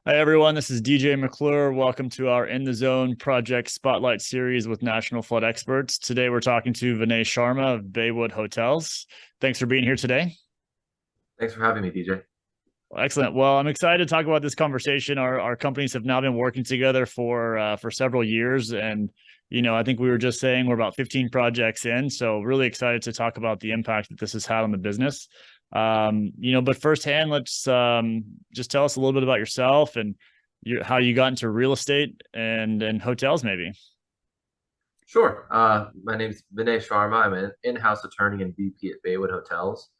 Hi, everyone. This is DJ McClure. Welcome to our In the Zone Project Spotlight series with national flood experts. Today, we're talking to Vinay Sharma of Baywood Hotels. Thanks for being here today. Thanks for having me, DJ. Excellent. Well, I'm excited to talk about this conversation. Our companies have now been working together for several years, and I think we were just saying we're about 15 projects in. So really excited to talk about the impact that this has had on the business. But firsthand, let's just tell us a little bit about yourself and how you got into real estate and hotels, maybe. Sure. My name is Vinay Sharma. I'm an in-house attorney and VP at Baywood Hotels.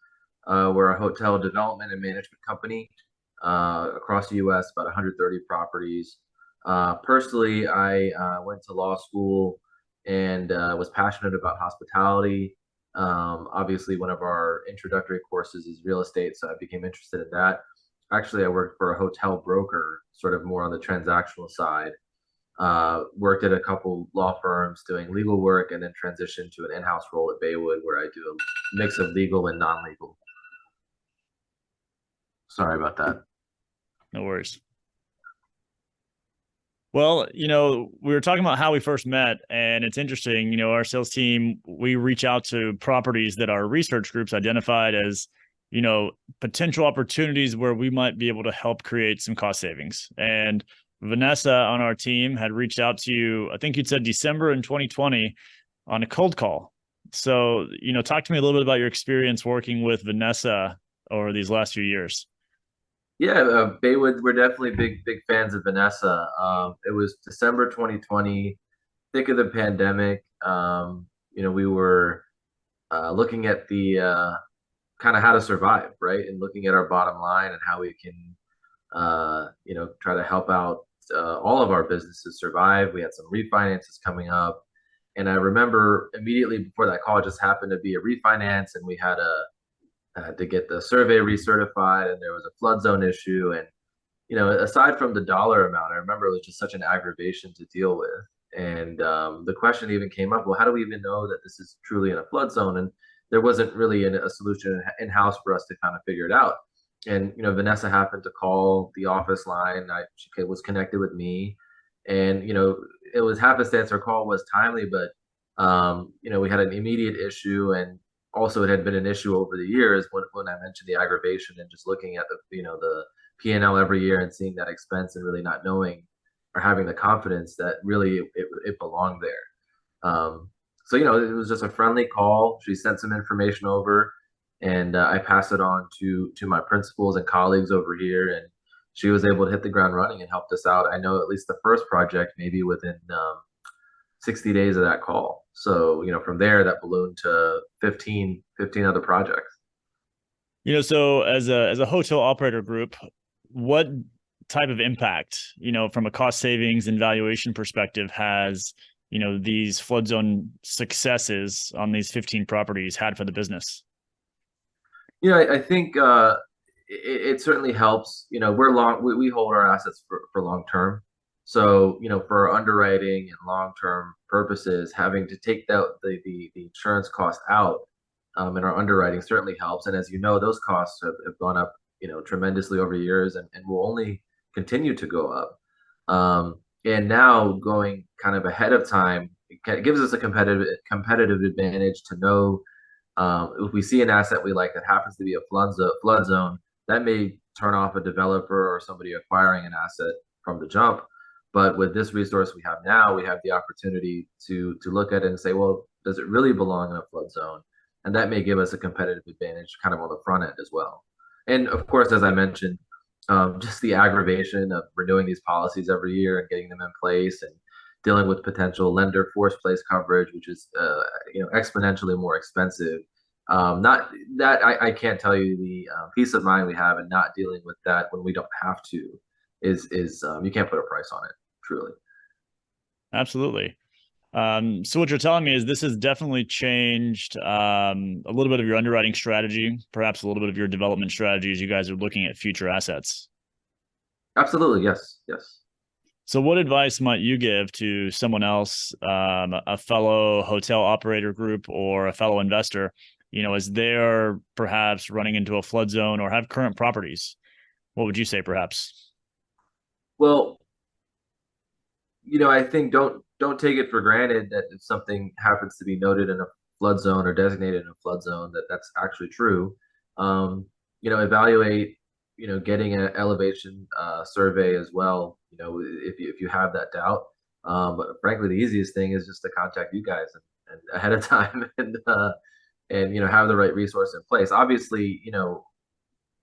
We're a hotel development and management company across the U.S., about 130 properties. Personally, I went to law school and was passionate about hospitality. Obviously, one of our introductory courses is real estate, so I became interested in that. Actually, I worked for a hotel broker, sort of more on the transactional side. Worked at a couple law firms doing legal work, and then transitioned to an in-house role at Baywood where I do a mix of legal and non-legal. Sorry about that. No worries. Well, we were talking about how we first met, and it's interesting. Our sales team, we reach out to properties that our research groups identified as, potential opportunities where we might be able to help create some cost savings. And Vanessa on our team had reached out to you, I think you'd said December in 2020 on a cold call. So, talk to me a little bit about your experience working with Vanessa over these last few years. Yeah, Baywood, we're definitely big fans of Vanessa. It was December 2020, thick of the pandemic. We were looking at the kind of how to survive, right? And looking at our bottom line and how we can, try to help out all of our businesses survive. We had some refinances coming up. And I remember immediately before that call, it just happened to be a refinance, and we had to get the survey recertified, and there was a flood zone issue. And aside from the dollar amount, I remember it was just such an aggravation to deal with. And the question even came up, well, how do we even know that this is truly in a flood zone? And there wasn't really a solution in house for us to kind of figure it out. And Vanessa happened to call the office line. She was connected with me, and it was happenstance. Her call was timely, but we had an immediate issue, and also it had been an issue over the years when I mentioned the aggravation and just looking at the P&L every year and seeing that expense and really not knowing or having the confidence that really it belonged there. So it was just a friendly call. She sent some information over, and I passed it on to my principals and colleagues over here, and she was able to hit the ground running and helped us out. I know at least the first project, maybe within 60 days of that call. So, from there, that ballooned to 15 other projects. So as a hotel operator group, what type of impact, from a cost savings and valuation perspective has, these flood zone successes on these 15 properties had for the business? I think it certainly helps. We hold our assets for long term. So, for underwriting and long term purposes, having to take the insurance cost out in our underwriting certainly helps. And as you know, those costs have gone up, tremendously over years, and will only continue to go up. And now going kind of ahead of time, it gives us a competitive advantage to know if we see an asset we like that happens to be a flood zone, that may turn off a developer or somebody acquiring an asset from the jump. But with this resource we have now, we have the opportunity to look at it and say, well, does it really belong in a flood zone? And that may give us a competitive advantage kind of on the front end as well. And of course, as I mentioned, just the aggravation of renewing these policies every year and getting them in place and dealing with potential lender force place coverage, which is exponentially more expensive. Not that I can't tell you the peace of mind we have in not dealing with that when we don't have to is you can't put a price on it, truly. Absolutely. So what you're telling me is this has definitely changed a little bit of your underwriting strategy, perhaps a little bit of your development strategy as you guys are looking at future assets. Absolutely, yes, yes. So what advice might you give to someone else, a fellow hotel operator group or a fellow investor, as they're perhaps running into a flood zone or have current properties? What would you say perhaps? Well, I think don't take it for granted that if something happens to be noted in a flood zone or designated in a flood zone, that that's actually true. Um, Evaluate, getting an elevation survey as well. If you have that doubt. But frankly, the easiest thing is just to contact you guys and ahead of time and have the right resource in place. Obviously,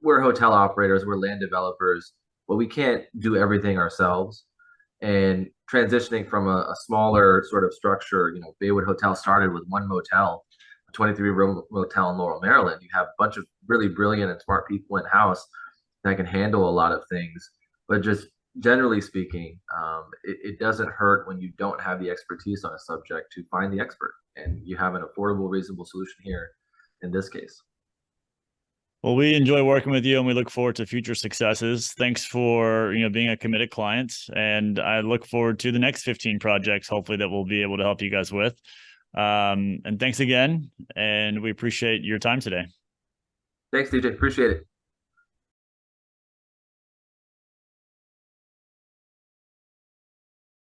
we're hotel operators, we're land developers, but we can't do everything ourselves. And transitioning from a smaller sort of structure, Baywood Hotel started with one motel, a 23-room motel in Laurel, Maryland. You have a bunch of really brilliant and smart people in house that can handle a lot of things. But just generally speaking, it doesn't hurt when you don't have the expertise on a subject to find the expert. And you have an affordable, reasonable solution here in this case. Well, we enjoy working with you and we look forward to future successes. Thanks for, being a committed client. And I look forward to the next 15 projects, hopefully that we'll be able to help you guys with. And thanks again. And we appreciate your time today. Thanks, DJ. Appreciate it.